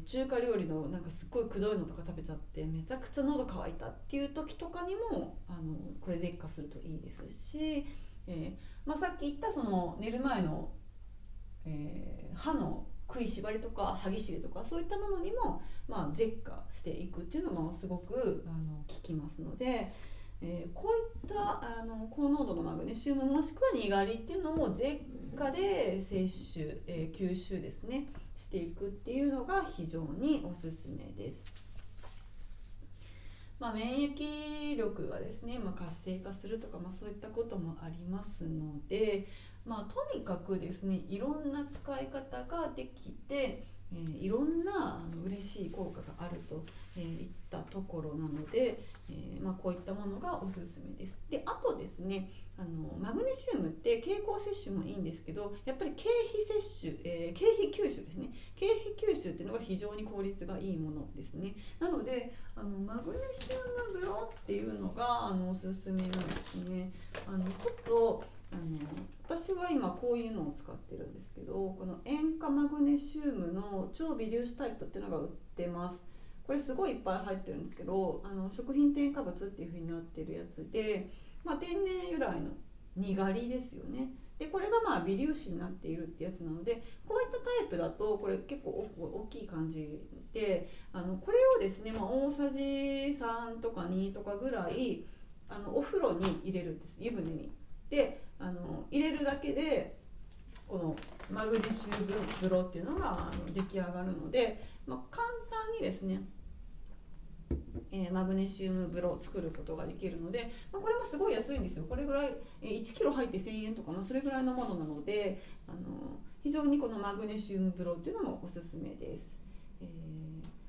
[SPEAKER 1] 中華料理のすっごいくどいのとか食べちゃってめちゃくちゃ喉乾いたっていう時とかにもこれ舌下するといいですし、さっき言った寝る前の、歯の食いしばりとか歯ぎしりとかそういったものにも、舌下していくっていうのもすごく効きますので、こういった高濃度のマグネシウムもしくはにがりっていうのを舌下で摂取、吸収ですねしていくっていうのが非常におすすめです。免疫力がですね、活性化するとか、そういったこともありますので、とにかくですねいろんな使い方ができて、いろんな嬉しい効果があるといったところなので、こういったものがおすすめです。で、あとですねマグネシウムって経口摂取もいいんですけど、やっぱり経皮摂取、経皮吸収ですね。経皮吸収っていうのが非常に効率がいいものですね。なのでマグネシウム風呂っていうのがおすすめなんですね。ちょっと私は今こういうのを使ってるんですけど、この塩化マグネシウムの超微粒子タイプっていうのが売ってます。これすごいいっぱい入ってるんですけど、食品添加物っていう風になってるやつで、天然由来のにがりですよね。でこれが微粒子になっているってやつなので、こういったタイプだとこれ結構大きい感じで、これをですね、大さじ3とか2とかぐらいお風呂に入れるんです、湯船に。で入れるだけでこのマグネシウム風呂っていうのが出来上がるので、簡単にですね、マグネシウム風呂を作ることができるので、これもすごい安いんですよ。これぐらい1キロ入って1000円とか、それぐらいのものなので、非常にこのマグネシウム風呂っていうのもおすすめです。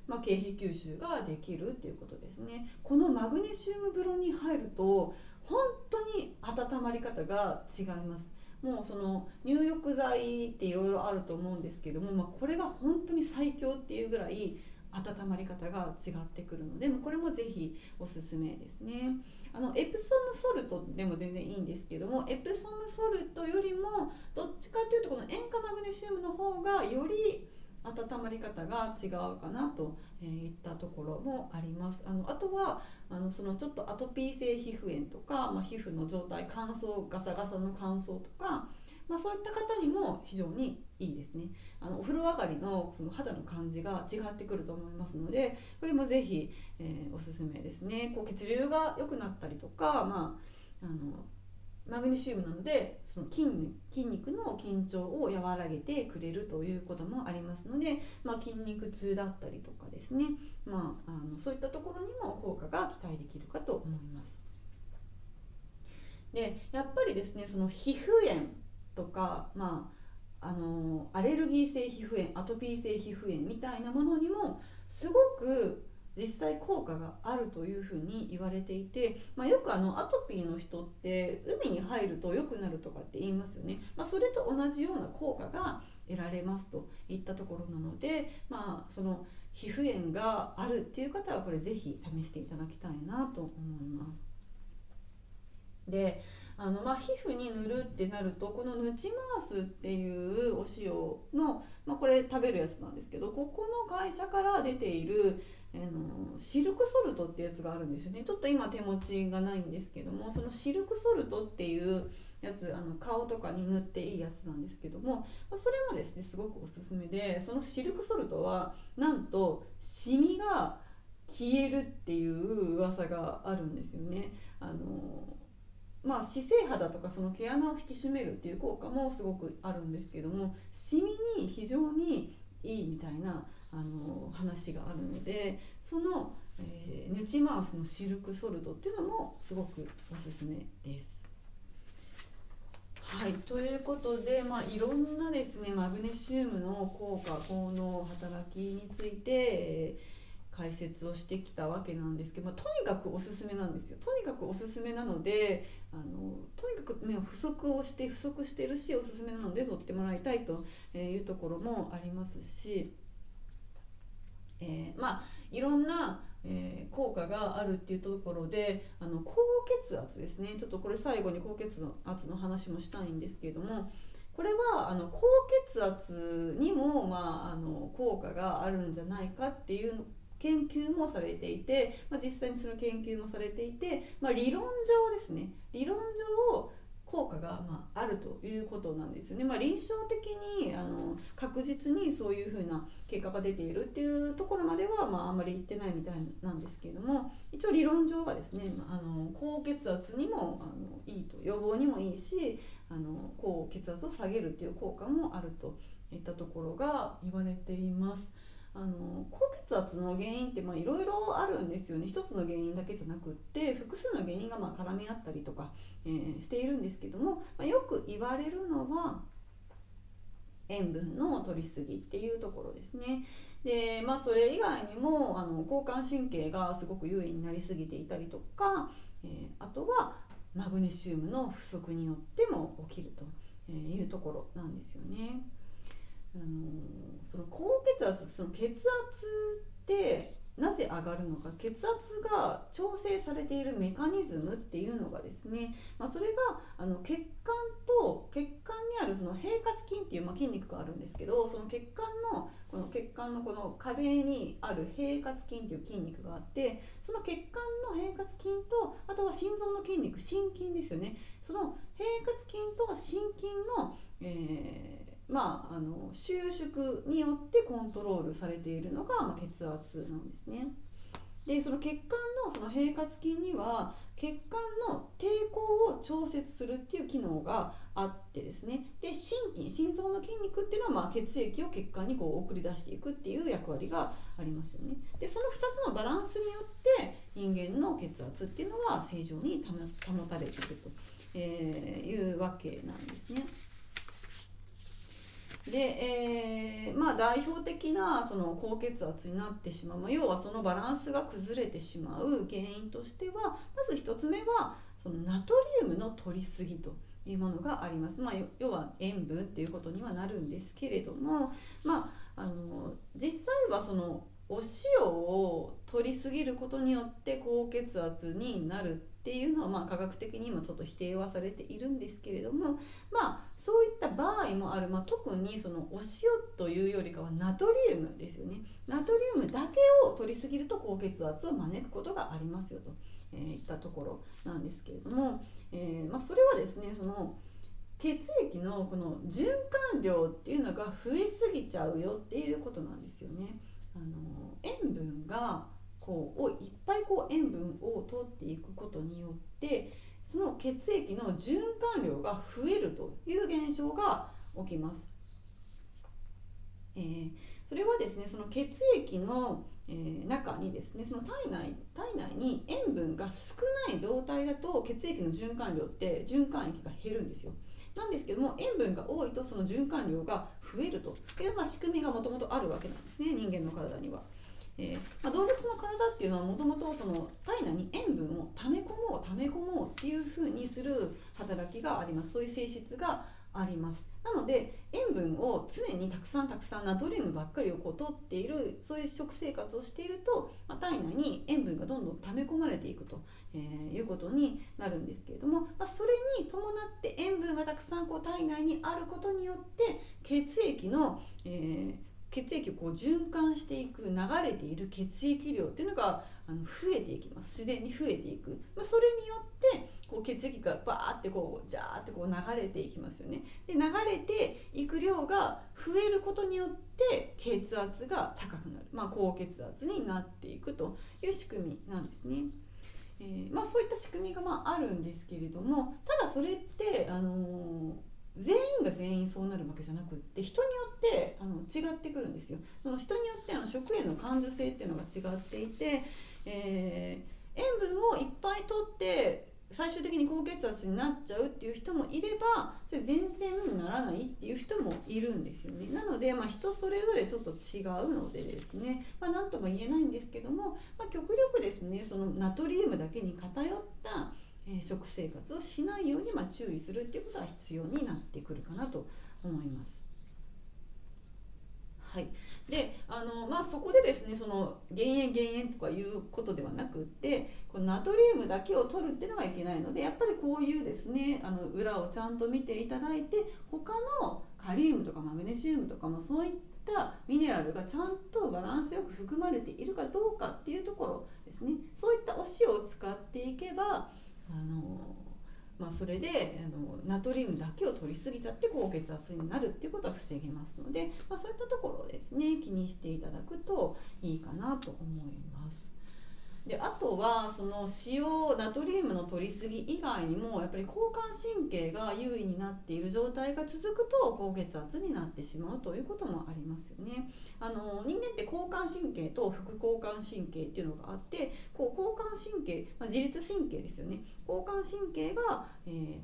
[SPEAKER 1] 経費吸収ができるっていうことですね。このマグネシウム風呂に入ると本当に温まり方が違います。もうその入浴剤っていろいろあると思うんですけども、これが本当に最強っていうぐらい温まり方が違ってくるので、これもぜひおすすめですね。エプソムソルトでも全然いいんですけども、エプソムソルトよりもどっちかというとこの塩化マグネシウムの方がより温まり方が違うかなといったところもあります。あとはそのちょっとアトピー性皮膚炎とか、皮膚の状態乾燥、ガサガサの乾燥とか、そういった方にも非常にいいですね。お風呂上がりのその肌の感じが違ってくると思いますので、これもぜひ、おすすめですね。血流が良くなったりとか、マグネシウムなのでその筋肉の緊張を和らげてくれるということもありますので、筋肉痛だったりとかですね、そういったところにも効果が期待できるかと思います。でやっぱりですね、その皮膚炎とか、アレルギー性皮膚炎、アトピー性皮膚炎みたいなものにもすごく実際効果があるというふうに言われていて、よくアトピーの人って海に入ると良くなるとかって言いますよね。それと同じような効果が得られますといったところなので、その皮膚炎があるっていう方はこれぜひ試していただきたいなと思います。で皮膚に塗るってなると、このヌチマースっていうお塩の、これ食べるやつなんですけど、ここの会社から出ているシルクソルトってやつがあるんですよね。ちょっと今手持ちがないんですけども、そのシルクソルトっていうやつ、顔とかに塗っていいやつなんですけども、それもですねすごくおすすめで、そのシルクソルトはなんとシミが消えるっていう噂があるんですよね。姿勢肌とかその毛穴を引き締めるっていう効果もすごくあるんですけども、シミに非常にいいみたいな話があるので、その、ヌチマースのシルクソルトっていうのもすごくおすすめです。はい、ということで、いろんなですねマグネシウムの効果、効能、働きについて、解説をしてきたわけなんですけど、とにかくおすすめなんですよ。とにかくおすすめなので、とにかく、不足してるしおすすめなので取ってもらいたいというところもありますし、いろんな、効果があるっていうところで、高血圧ですね。ちょっとこれ最後に高血圧の話もしたいんですけれども、これは高血圧にも、効果があるんじゃないかっていう研究もされていて、実際にその研究もされていて、理論上ですね、理論上効果があるということなんですよね。臨床的に確実にそういうふうな結果が出ているっていうところまではあんまり言ってないみたいなんですけれども、一応理論上はですね、高血圧にもいいと、予防にもいいし、高血圧を下げるっていう効果もあるといったところが言われています。高血圧の原因っていろいろあるんですよね。一つの原因だけじゃなくって複数の原因が絡み合ったりとか、しているんですけども、よく言われるのは塩分の摂りすぎっていうところですね。で、それ以外にも交感神経がすごく優位になりすぎていたりとか、あとはマグネシウムの不足によっても起きるというところなんですよね。その高血圧、その血圧ってなぜ上がるのか、血圧が調整されているメカニズムっていうのがですね、それが血管にあるその平滑筋っていう筋肉があるんですけど、その血管のこの壁にある平滑筋っていう筋肉があって、その血管の平滑筋と、あとは心臓の筋肉、心筋ですよね。その平滑筋と心筋の、収縮によってコントロールされているのが、血圧なんですね。でその血管のその平滑筋には血管の抵抗を調節するっていう機能があってですね、で心臓の筋肉っていうのは血液を血管に送り出していくっていう役割がありますよね。でその2つのバランスによって人間の血圧っていうのは正常に保たれているというわけなんですね。で、代表的なその高血圧になってしまう、要はそのバランスが崩れてしまう原因としては、まず1つ目はそのナトリウムの取りすぎというものがあります。要は塩分ということにはなるんですけれども、実際はそのお塩を取りすぎることによって高血圧になるっていうのは、科学的に今ちょっと否定はされているんですけれども、そういった場合もある、特にそのお塩というよりかはナトリウムですよね。ナトリウムだけを取りすぎると高血圧を招くことがありますよといったところなんですけれども、それはですね、その血液のこの循環量っていうのが増えすぎちゃうよっていうことなんですよね。塩分がいっぱい塩分を取っていくことによってその血液の循環量が増えるという現象が起きます。それはですね、その血液の中にですね、その体内に塩分が少ない状態だと血液の循環量って循環液が減るんですよ。なんですけども、塩分が多いとその循環量が増えるという、仕組みがもともとあるわけなんですね、人間の体には。動物の体っていうのはもともとその体内に塩分を溜め込もうっていう風にする働きがあります。そういう性質があります。なので塩分を常にたくさんナトリウムばっかりを取っている、そういう食生活をしていると、体内に塩分がどんどん溜め込まれていくと、いうことになるんですけれども、それに伴って塩分がたくさん体内にあることによって血液を循環していく、流れている血液量っていうのが増えていきます。自然に増えていく、それによって血液がバーってジャーって流れていきますよね。で流れていく量が増えることによって血圧が高くなる、高血圧になっていくという仕組みなんですね。そういった仕組みがあるんですけれども、ただそれって全員が全員そうなるわけじゃなくって、人によって違ってくるんですよ。その人によって食塩の感受性っていうのが違っていて、塩分をいっぱい取って最終的に高血圧になっちゃうっていう人もいれば、それ全然ならないっていう人もいるんですよね。なので、人それぞれちょっと違うのでですね、何とも言えないんですけども、極力ですね、そのナトリウムだけに偏った食生活をしないように注意するっていうことは必要になってくるかなと思います。はい、でそこでですね、その減塩とかいうことではなくって、このナトリウムだけを取るっていうのがいけないので、やっぱりこういうですね裏をちゃんと見ていただいて、他のカリウムとかマグネシウムとかもそういったミネラルがちゃんとバランスよく含まれているかどうかっていうところですね。そういったお塩を使っていけばそれでナトリウムだけを取りすぎちゃって高血圧になるっていうことは防げますので、そういったところをですね気にしていただくといいかなと思います。であとはそのナトリウムの取りすぎ以外にも、やっぱり交感神経が優位になっている状態が続くと高血圧になってしまうということもありますよね。人間って交感神経と副交感神経っていうのがあって、交感神経、自律神経ですよね。交感神経が、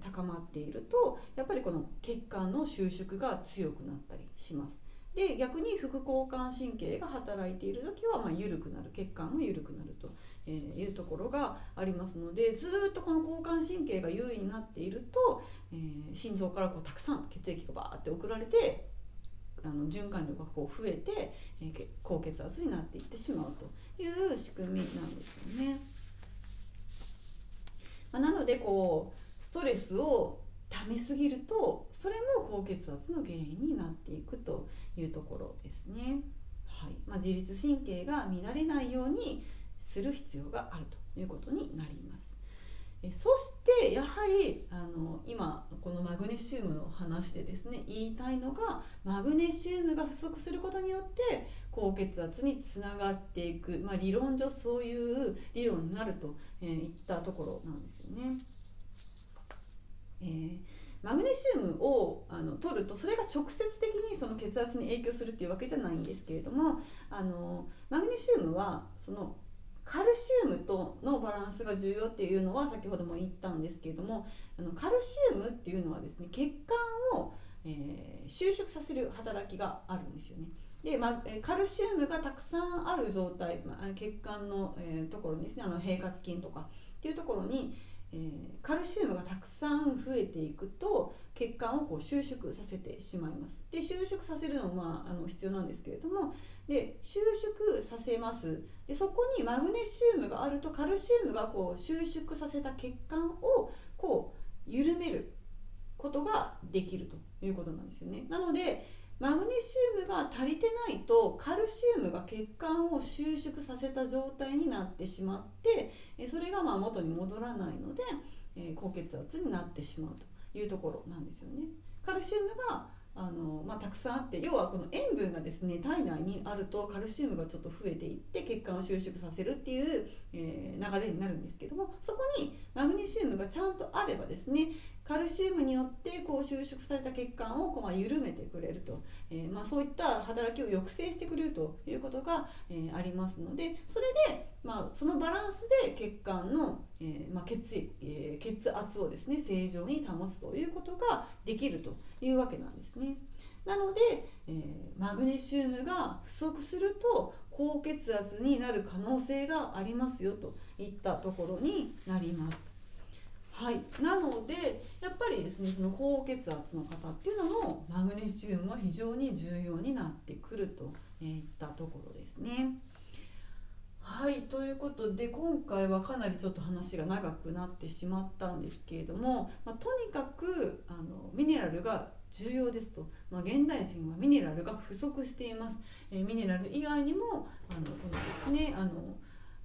[SPEAKER 1] 高まっていると、やっぱりこの血管の収縮が強くなったりします。で逆に副交感神経が働いている時は緩くなる、血管も緩くなるというところがありますので、ずっとこの交感神経が優位になっていると、心臓からたくさん血液がバーって送られて循環量が増えて、高血圧になっていってしまうという仕組みなんですよね。なのでストレスを溜めすぎると、それも高血圧の原因になっていくというところですね。はい、自律神経が乱れないようにする必要があるということになります。そしてやはり今このマグネシウムの話でですね言いたいのが、マグネシウムが不足することによって高血圧につながっていく、理論上そういう理論になるといったところなんですよね。マグネシウムを取るとそれが直接的にその血圧に影響するっていうわけじゃないんですけれども、マグネシウムはそのカルシウムとのバランスが重要っていうのは先ほども言ったんですけれども、カルシウムっていうのはですね血管を、収縮させる働きがあるんですよね。で、カルシウムがたくさんある状態、血管の、ところにですね平滑筋とかっていうところに、カルシウムがたくさん増えていくと血管をこう収縮させてしまいます。で、収縮させるのも必要なんですけれども、で収縮させます。でそこにマグネシウムがあるとカルシウムがこう収縮させた血管をこう緩めることができるということなんですよね。なのでマグネシウムが足りてないとカルシウムが血管を収縮させた状態になってしまって、それが元に戻らないので、高血圧になってしまうというところなんですよね。カルシウムがたくさんあって、要はこの塩分がですね体内にあるとカルシウムがちょっと増えていって血管を収縮させるっていう、流れになるんですけども、そこにマグネシウムがちゃんとあればですねカルシウムによってこう収縮された血管をこう緩めてくれると、そういった働きを抑制してくれるということが、ありますので、それで、そのバランスで血管の、血圧をですね正常に保つということができるというわけなんですね。なので、マグネシウムが不足すると高血圧になる可能性がありますよといったところになります。はい、なのでやっぱりですねその高血圧の方っていうのもマグネシウムは非常に重要になってくるといったところですね。はい、ということで今回はかなりちょっと話が長くなってしまったんですけれども、とにかくミネラルが重要ですと、現代人はミネラルが不足しています。ミネラル以外にもこのですね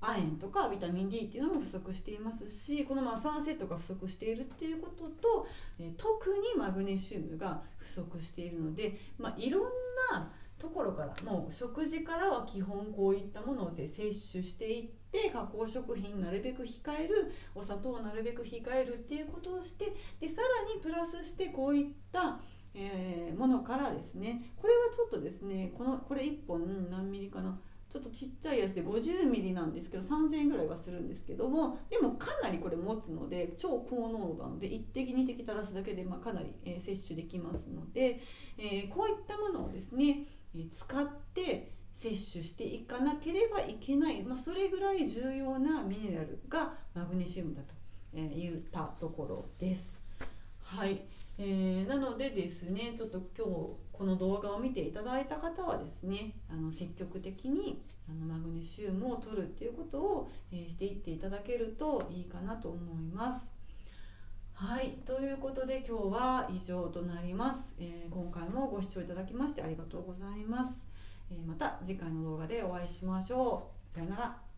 [SPEAKER 1] 亜鉛とかビタミン D っていうのも不足していますし、この酸性とか不足しているっていうことと、特にマグネシウムが不足しているので、いろんなところからもう食事からは基本こういったものを摂取していって、加工食品なるべく控える、お砂糖をなるべく控えるっていうことをして、でさらにプラスしてこういったものからですね、これはちょっとですねこれ1本何ミリかな、ちょっとちっちゃいやつで50ミリなんですけど3000円ぐらいはするんですけども、でもかなりこれ持つので超高濃度なので1滴2滴垂らすだけでかなり摂取できますので、こういったものをですね使って摂取していかなければいけない、それぐらい重要なミネラルがマグネシウムだといったところです。はい、なのでですねちょっと今日この動画を見ていただいた方はですね積極的にマグネシウムを摂るっていうことを、していっていただけるといいかなと思います。はい、ということで今日は以上となります。今回もご視聴いただきましてありがとうございます。また次回の動画でお会いしましょう。さよなら。